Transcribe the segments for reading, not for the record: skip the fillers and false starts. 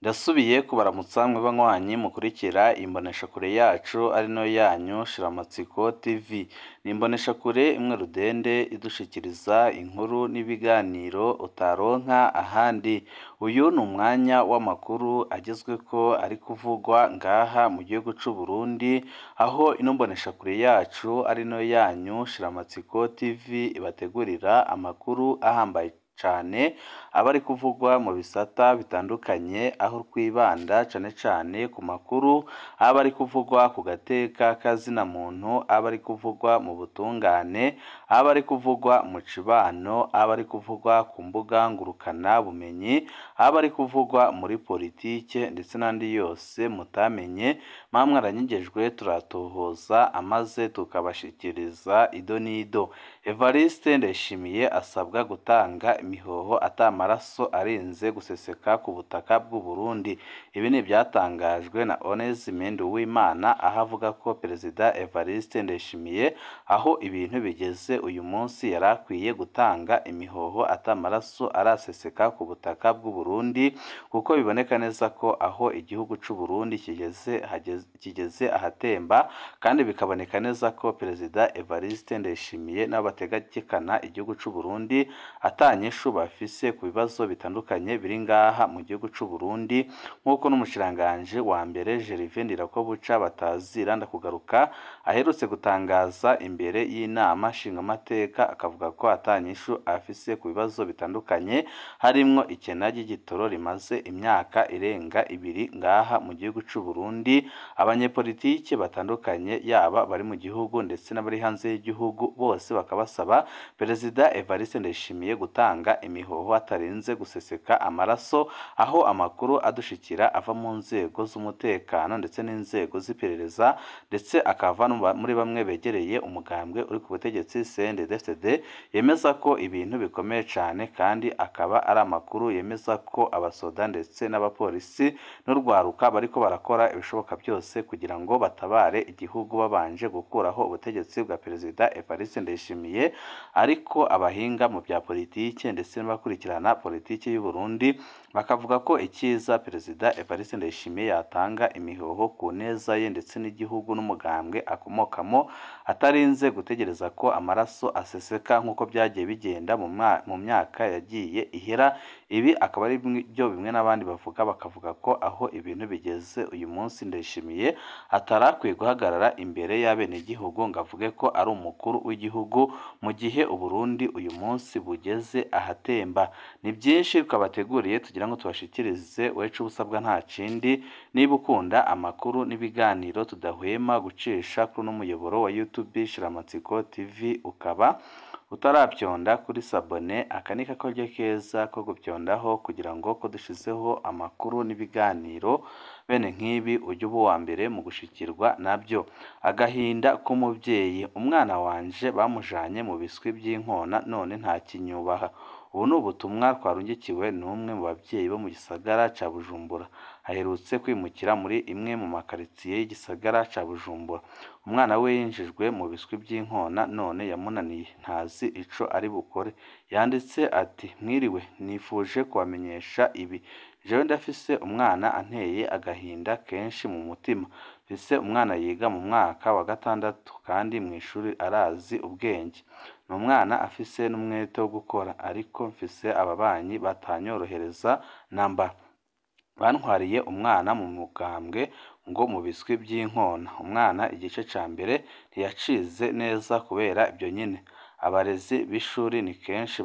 Ndasubiye kubaramutsa mwe banywanyi mukurikira imboneshakure yacu ari no yanyu Shiramatsiko TV. Ni imboneshakure imwe rudende idushikiriza inkuru n'ibiganiro utaronka ahandi. Uyu ni umwanya w'amakuru agezweko ari kuvugwa ngaha mu gihugu c'u Burundi, aho ino mboneshakure yacu ari no yanyu Shiramatsiko TV ibategurira amakuru ahambaye cane abari kuvugwa mu bisata bitandukanye, aho twibanda cane cane ku makuru abari kuvugwa ku gateka kazina muntu, abari kuvugwa mu butungane, abari kuvugwa mu cibano, abari kuvugwa ku mbuga ngurukana bumenyi, abari kuvugwa muri politike ndetse n'andi yose mutamenye. Mamwe aranyigejwe turatohoza amaze tukabashikiriza ido n'ido. Evariste Ndayishimiye asabwa gutanga imihoho atamaraso arinze guseseka ku butaka bw'u Burundi. Ibi ni byatangajwe na Onesime Nduwimana, aho avuga ko Perezida Evariste Ndayishimiye aho ibintu bigeze uyu munsi yarakwiye gutanga imihoho atamaraso araseseka ku butaka bw'u Burundi, kuko biboneka neza ko aho igihugu c'u Burundi kigeze ahatemba, kandi bikaboneka neza ko Perezida Evariste Ndayishimiye n'abategekana igihugu c'u Burundi atanyishu bafise ku bibazo bitandukanye biri ngaha mu gihugu c'u Burundi, nk'uko n'umushiranganje wa mbere Gervais Ndirakobuca batazira ndakugaruka aherutse gutangaza imbere y'inama nshingamateka, akavuga ko atanyishu afise ku bibazo bitandukanye harimwo ikena ry'igitoro rimaze imyaka irenga 2 ngaha mu gihugu c'u Burundi. Abanyepolitike batandukanye yaba bari mu gihugu ndetse n'abari hanze y'igihugu bose bakabasaba Perezida Evariste Ndayishimiye gutanga imihoho atarinze guseseka amaraso, aho amakuru adushikira ava mu nzego z'umutekano ndetse n'inzego z'iperereza, ndetse akava muri bamwe begereye umugambwe uri ku butegetsi CNDD-FDD, yemeza ko ibintu bikomeye cane, kandi akaba ari amakuru yemeza ko abasoda ndetse n'abapolisi n'urwaruka bariko barakora ibishoboka byose kugira ngo batabare igihugu babanje gukuraho ubutegetsi bwa Perezida Evariste Ndayishimiye. Ariko abahinga mu bya politike ndetse n'abakurikirana politike y'u Burundi bakavuga ko ikiza Perezida Evariste Ndayishimiye yatanga imihoho ku neza ye ndetse n'igihugu n'umugambwe akomokamo, atarinze gutegereza ko amaraso aseseka nk'uko byagiye bigenda mu myaka yagiye ihera. Ibi akaba ari byo bimwe n'abandi bavuga, bakavuga ko aho ibintu bigeze uyu munsi Ndayishimiye atarakwiye guhagarara imbere y'abenegihugu ngo avuge ko ari umukuru w'igihugu, mu gihe u Burundi uyu munsi bugeze ahatemba. Ni byinshi twabateguriye tugira ngo tubashikirize, wecu ubusabwa nta kindi, niba ukunda amakuru n'ibiganiro tudahwema gucisha kuri uno muyoboro wa YouTube Shiramatsiko TV, ukaba utarabyonda kuri sabone, akanika karyo keza ko gupyondaho kugira ngo ko dushizeho amakuru n'ibiganiro bene nk'ibi ujye uba uwa mbere mu gushikirwa nabyo. Agahinda k'umubyeyi, umwana wanje bamujanye mu biswi by'inkona none nta kinyubaha. Ubu ni ubutumwa twarungikiwe n'umwe mu babyeyi bo mu gisagara ca Bujumbura, aherutse kwimukira muri imwe mu makaritsiye y'igisagara ca Bujumbura. Umwana we yinjijwe mu biswi by'inkona none yamunaniye, ntazi ico ari bukore. Yanditse ati: mwiriwe, nifuje kubamenyesha ibi. Jewe ndafise umwana anteye agahinda kenshi mu mutima. Mfise umwana yiga mu mwaka wa 6 kandi mu ishuri arazi ubwenge. Ni umwana afise n'umwete wo gukora, ariko mfise ababanyi batanyorohereza namba. Bantwariye umwana mu mugambwe ngo mu biswi by'inkona. Umwana igice ca mbere ntiyacize neza kubera ibyo nyine. Abarezi b'ishuri ni kenshi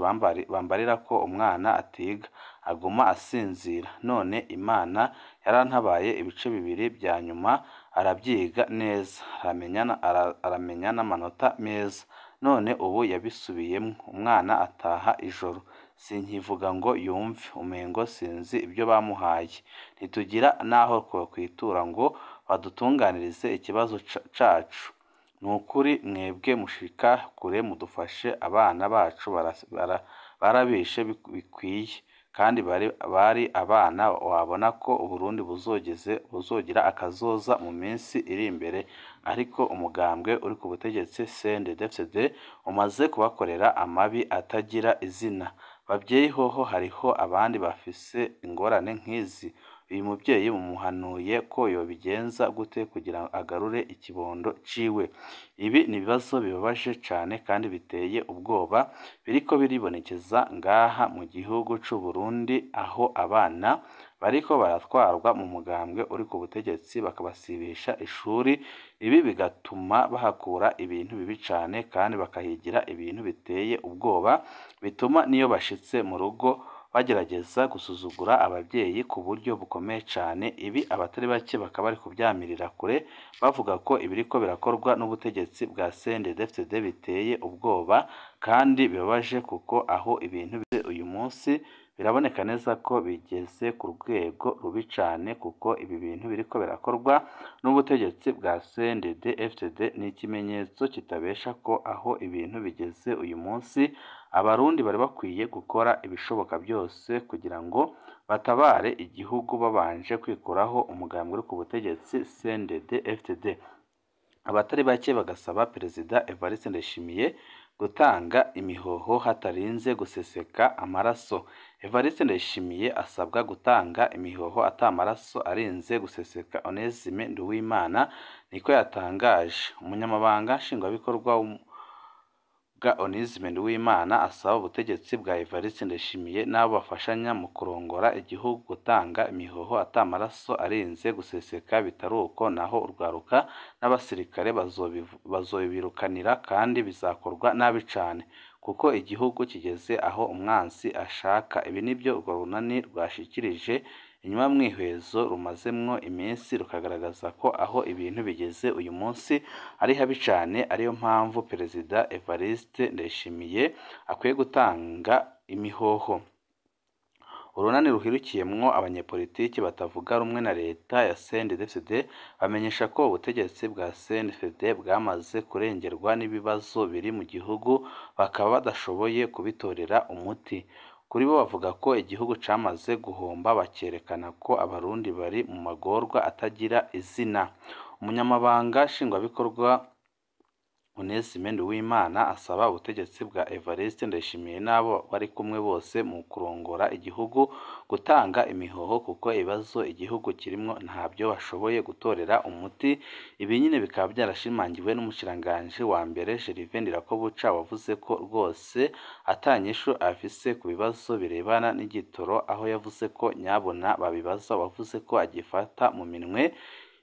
bambarira ko umwana atiga, aguma asinzira. None Imana yarantabaye ibice 2 bya nyuma arabyiga neza, aramenya n'amanota meza. None ubu yabisubiyemo, umwana ataha ijoro. Sinkivuga ngo yumve, umengo sinzi ibyo bamuhaye. Ntitugira naho kwitura ngo badutunganirize ikibazo cacu. Nukuri mwebwe mushika kure mudufashe, abana bacu barabishe bikwiye, kandi bari abana wabona ko Uburundi buzogira akazoza mu minsi iri imbere. Ariko umugambwe uri ku butegetsi CNDD-FDD umaze kubakorera amabi atagira izina. Babyeyi hoho hariho abandi bafise ingorane nk'izi. uyu mubyeyi mumuhanuye ko yobigenza gute kugira ngo agarure ikibondo ciwe. Ibi ni ibibazo bibabaje cane kandi biteye ubwoba biriko biribonekeza ngaha mu gihugu c'u Burundi, aho abana bariko baratwarwa mu mugambwe uri ku butegetsi bakabasibisha ishuri. Ibi bigatuma bahakura ibintu bibi cane kandi bakahigira ibintu biteye ubwoba, bituma niyo bashitse mu rugo bagerageza gusuzugura ababyeyi ku buryo bukomeye cane. Ibi abatari bake bakaba bari kubyamirira kure bavuga ko ibiriko birakorwa n'ubutegetsi bwa CNDD-FDD biteye ubwoba kandi bibabaje, kuko aho ibintu biri uyu munsi biraboneka neza ko bigeze ku rwego rubi cane, kuko ibi bintu biriko birakorwa n'ubutegetsi bwa CNDD-FDD ni ikimenyetso kitabesha ko aho ibintu bigeze uyu munsi abarundi bari bakwiye gukora ibishoboka byose kugira ngo batabare igihugu babanje kwikuraho umugambwe uri ku butegetsi CNDD-FDD. Abatari bake bagasaba Perezida Evariste Ndayishimiye gutanga imihoho hatarinze guseseka amaraso. Evariste Ndayishimiye asabwa gutanga imihoho atamaraso arinze guseseka. Onesime Nduwimana niko yatangaje. Umunyamabanga nshingwabikorwa bwa Onesime Nduwimana asaba ubutegetsi bwa Evariste Ndayishimiye n'abo bafashanya mu kurongora igihugu gutanga imihoho atamaraso arinze guseseka. Bitari uko naho urwaruka n'abasirikare bazobirukanira kandi bizakorwa nabi cane, kuko igihugu kigeze aho umwansi ashaka. Ibi nibyo urwo runani rwashikirije inyuma mwihwezo rumazemwo iminsi rukagaragaza ko aho ibintu bigeze uyu munsi ari habi cane, ariyo mpamvu Perezida Evariste Ndayishimiye akwiye gutanga imihoho. Urunani ruhirukiyemwo abanyepolitiki batavuga rumwe na leta ya CNDD-FDD bamenyesha ko ubutegetsi bwa CNDD-FDD bwamaze kurengerwa n'ibibazo biri mu gihugu, bakaba badashoboye kubitorera umuti. Kuri bo bavuga ko igihugu camaze guhomba, bakerekana ko abarundi bari mu magorwa atagira izina. Umunyamabanga nshingwabikorwa Onesime Nduwimana asaba ubutegetsi bwa Evariste Ndayishimiye n'abo bari kumwe bose mu kurongora igihugu gutanga imihoho, kuko ibibazo igihugu kirimwo ntabyo bashoboye gutorera umuti. Ibi nyine bikaba byarashimangiwe n'umushikiranganji wa mbere Gervais Ndirakobuca wavuze ko rwose atanyishu afise ku bibazo birebana n'igitoro, aho yavuze ko nyabona babibaza, wavuze ko agifata mu minwe.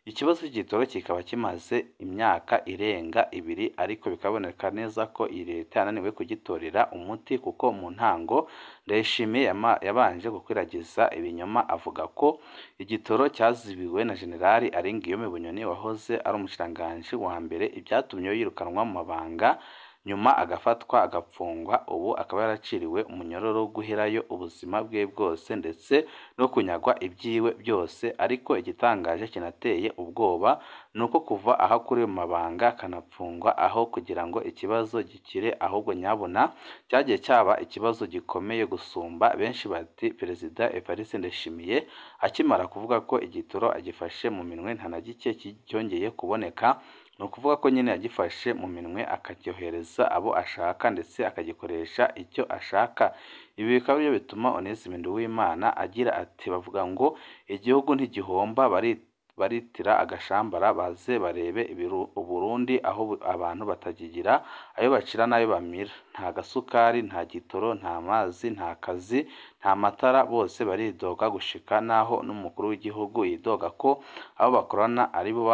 Ikibazo cy'igitoro kikaba kimaze imyaka irenga 2, ariko bikaboneka neza ko iyi leta yananiwe kugitorera umuti, kuko mu ntango Ndayishimiye yabanje gukwiragiza ibinyoma avuga ko igitoro cyazibiwe na Generali Aringiyome Bunyoni wahoze ari umushikiranganji wa mbere, ibyatumye yirukanwa mu mabanga nyuma agafatwa agapfungwa. Ubu akaba yaraciriwe umunyororo wo guherayo ubuzima bwe bwose ndetse no kunyagwa ibyiwe byose. Ariko igitangaje kinateye ubwoba nuko kuva aho kuri mu mabanga akanapfungwa aho kugira ngo ikibazo gikire, ahubwo nyabona cyagiye cyaba ikibazo gikomeye gusumba. Benshi bati Perezida Evariste Ndayishimiye akimara kuvuga ko igitoro agifashe mu minwe nta na gike cyongeye kuboneka. Ni ukuvuga ko nyine yagifashe mu minwe akacyohereza abo ashaka ndetse akagikoresha icyo ashaka. Ibi bikaba byo bituma Onesime Nduwimana agira ati, bavuga ngo igihugu ntigihomba, baritira agashambara baze barebe Uburundi aho abantu batakigira ayo bacira n'ayo bamira. Nta gasukari, nta gitoro, nta mazi, nta kazi, nta matara, bose baridoga gushika naho n'umukuru w'igihugu yidoga ko abo bakorana ari bo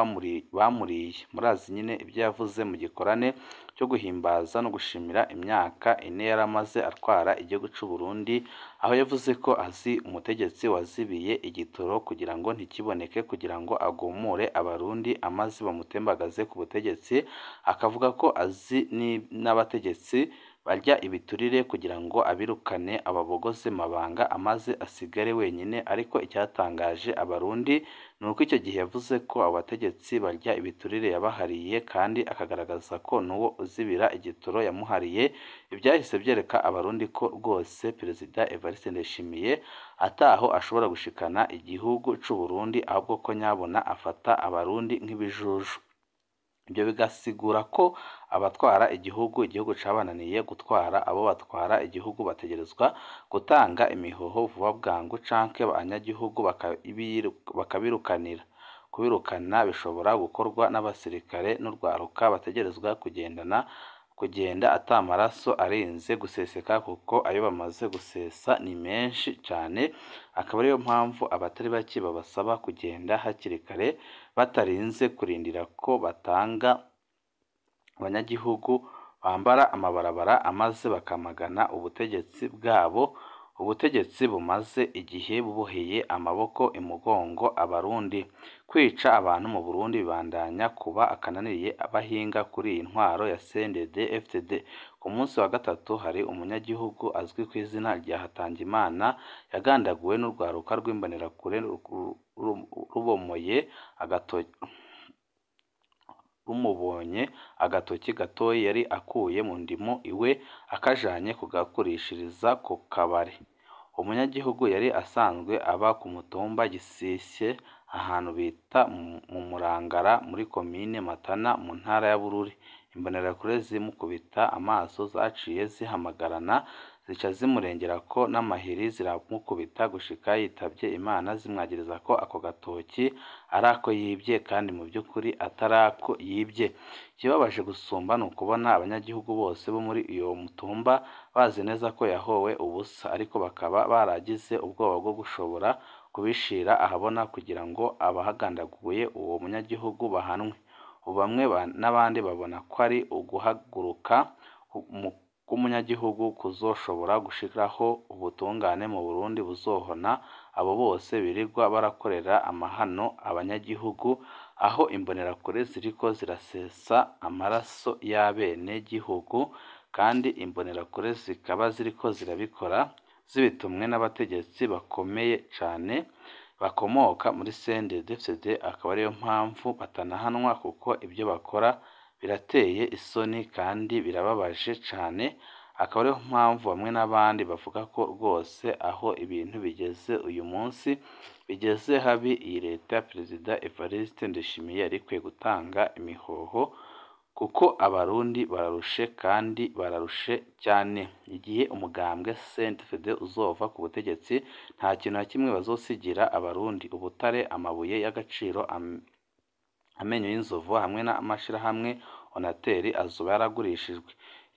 bamuriye. Murazi nyine ibyo yavuze mu gikorane cyo guhimbaza no gushimira imyaka 4 yaramaze atwara igihugu cy'u Burundi, aho yavuze ko azi umutegetsi wazibiye igitoro kugira ngo ntikiboneke, kugira ngo agumure abarundi amazi bamutembagaze ku butegetsi. Akavuga ko azi n'abategetsi barya ibiturire kugira ngo abirukane ababogoze mabanga amaze asigare wenyine. Ariko icyatangaje abarundi nuko icyo gihe yavuze ko abategetsi barya ibiturire yabahariye, kandi akagaragaza ko n'uwo uzibira igitoro yamuhariye. Ibyahise byereka abarundi ko rwose Perezida Evariste Ndayishimiye ataho ashobora gushikana igihugu cy'u Burundi, ahubwo ko nyabona afata abarundi nk'ibijuju. ibyo bigasigura ko abatwara igihugu cabananiye gutwara abo batwara igihugu bategerezwa gutanga imihoho vuba bwangu canke abanyagihugu bakabirukanira. Kubirukana bishobora gukorwa n'abasirikare n'urwaruka bategerezwa kugenda ata maraso arinze guseseka kuko ayo bamaze gusesa ni menshi cane, akaba ariyo mpamvu abatari bake babasaba kugenda hakiri kare batarinze kurindira ko batanga abanyagihugu bambara amabarabara amaze bakamagana ubutegetsi bwabo. Ubutegetsi bumaze igihe buboheye amaboko imugongo abarundi. Kwica abantu mu Burundi bibandanya kuba akananiriye abahinga kuri iyi ntwaro ya CNDD-FDD. Ku munsi wa gatatu hari umunyagihugu azwi ku izina rya Hatangimana yagandaguwe n'urwaruka rw'imbonerakure rumubonye agatoki gatoyi yari akuye mu ndimo iwe akajanye kugagurishiriza ku kabare. Umunyagihugu yari asanzwe aba ku mutumba Gisisye ahantu bita mu Murangara muri komine Matana mu ntara ya Bururi. Imbonerakure zimukubita amaso zaciye zihamagarana zica zimurengera ko n'amahiri ziramukubita gushika yitavye Imana, zimwagiriza ko ako gatoki arako yibye kandi mu by'ukuri atarako yibye. Ikibabaje gusumba ni ukubona abanyagihugu bose bo muri iyo mutumba bazi neza ko yahowe ubusa, ariko bakaba baragize ubwoba bwo gushobora kubishira ahabona kugira ngo abahagandaguye uwo munyagihugu bahanwe. Bamwe n'abandi babona ko ari uguhaguruka k'umunyagihugu kuzoshobora gushiraho ubutungane mu Burundi buzohona abo bose birirwa barakorera amahano abanyagihugu, aho imbonerakure ziriko zirasesa amaraso y'abene gihugu, kandi imbonerakure zikaba ziriko zirabikora zibitumwe n'abategetsi bakomeye cane bakomoka muri CNDD-FDD. Akaba ariyo mpamvu batanahanwa kuko ibyo bakora birateye isoni kandi birababaje cane. Akaba ariyo mpamvu bamwe n'abandi bavuga ko rwose aho ibintu bigeze uyu munsi bigeze habi, iyi leta ya Perezida Evariste Ndayishimiye yari ikwiye gutanga imihoho kuko abarundi bararushe kandi bararushe cyane. Igihe umugambwe CNDD-FDD uzova ku butegetsi nta kintu na kimwe bazosigira abarundi. Ubutare, amabuye y'agaciro, amenyo y'inzovu hamwe n'amashirahamwe Onateri azoba yaragurishijwe.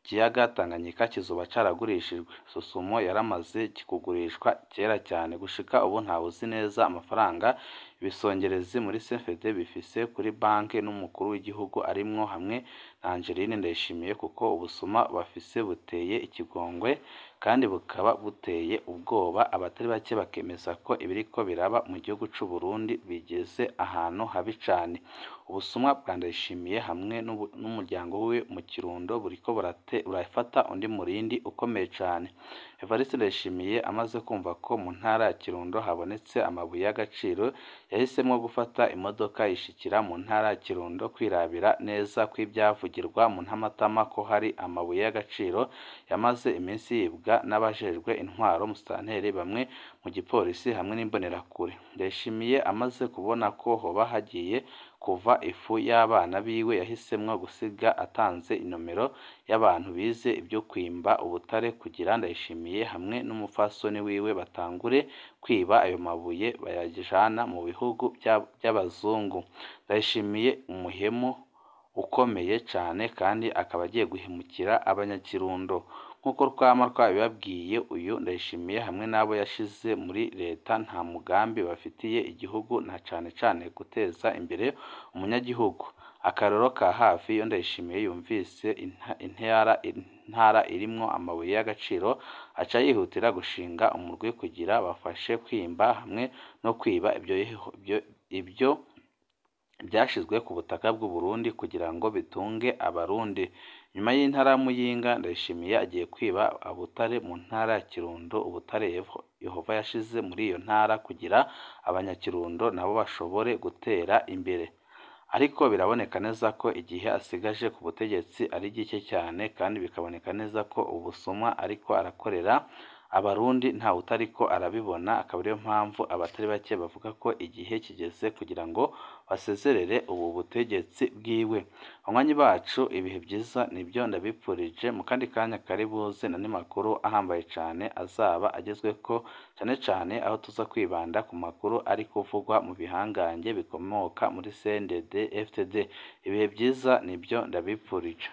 Ikiyaga Tanganyika kizoba caragurishijwe. Sosumo yaramaze kugurishwa kera cyane. Gushika ubu ntawe uzi neza amafaranga ibisongerezi muri CNDD-FDD bifise kuri banki n'umukuru w'igihugu arimwo hamwe na Angeline Ndayishimiye, kuko ubusuma bafise buteye ikigongwe kandi bukaba buteye ubwoba. Abatari bake bakemeza ko ibiriko biraba mu gihugu c'u Burundi bigeze ahantu habi cane. Ubusumwa bwa Ndayishimiye hamwe n'umuryango we mu Kirundo buriko burafata undi murindi ukomeye cane. Evariste Ndayishimiye amaze kumva ko mu ntara ya Kirundo habonetse amabuye y'agaciro, yahisemwo gufata imodoka yishikira mu ntara ya Kirundo kwirabira neza kw'ibyavugirwa mu Ntamatama ko hari amabuye y'agaciro yamaze iminsi yibwa n'abajejwe intwaro, musitanteri, bamwe mu gipolisi hamwe n'imbonerakure. Ndayishimiye amaze kubona ko hoba hagiye kuva ifu y'abana biwe, yahisemwo gusiga atanze inomero y'abantu bize ibyo kwimba ubutare kugira Ndayishimiye hamwe n'umupfasoni wiwe batangure kwiba ayo mabuye bayajana mu bihugu by'abazungu. Ndayishimiye umuhemu ukomeye cane kandi akaba agiye guhemukira abanyakirundo. Nk'uko twabibabwiye, uyu Ndayishimiye hamwe n'abo yashize muri leta nta mugambi bafitiye igihugu na cane cane guteza imbere umunyagihugu. Akarero ka hafi, iyo Ndayishimiye yumvise intara irimwo amabuye y'agaciro aca yihutira gushinga umurwi kugira bafashe kwimba hamwe no kwiba ibyo byashizwe ku butaka bw'u Burundi kugira ngo bitunge abarundi. Nyuma y'intara Muyinga, Ndayishimiye agiye kwiba ubutare mu ntara ya Kirundo, ubutare Yehova yashize muri iyo ntara kugira abanyakirundo nabo bashobore gutera imbere. Ariko biraboneka neza ko igihe asigaje ku butegetsi ari gike cyane, kandi bikaboneka neza ko ubusuma ariko arakorera abarundi ntawe utariko arabibona, akaba ariyo mpamvu abatari bake bavuga ko igihe kigeze kugira ngo basezerere ubu butegetsi bwiwe. Banywanyi bacu, ibihe byiza nibyo ndabipfurije, mu kandi kanya kari buze n'andi makuru ahambaye cyane azaba agezweko, cyane cyane aho tuza kwibanda ku makuru ari kuvugwa mu bihangange bikomoka muri CNDD FDD. Ibihe byiza nibyo ndabipfurije.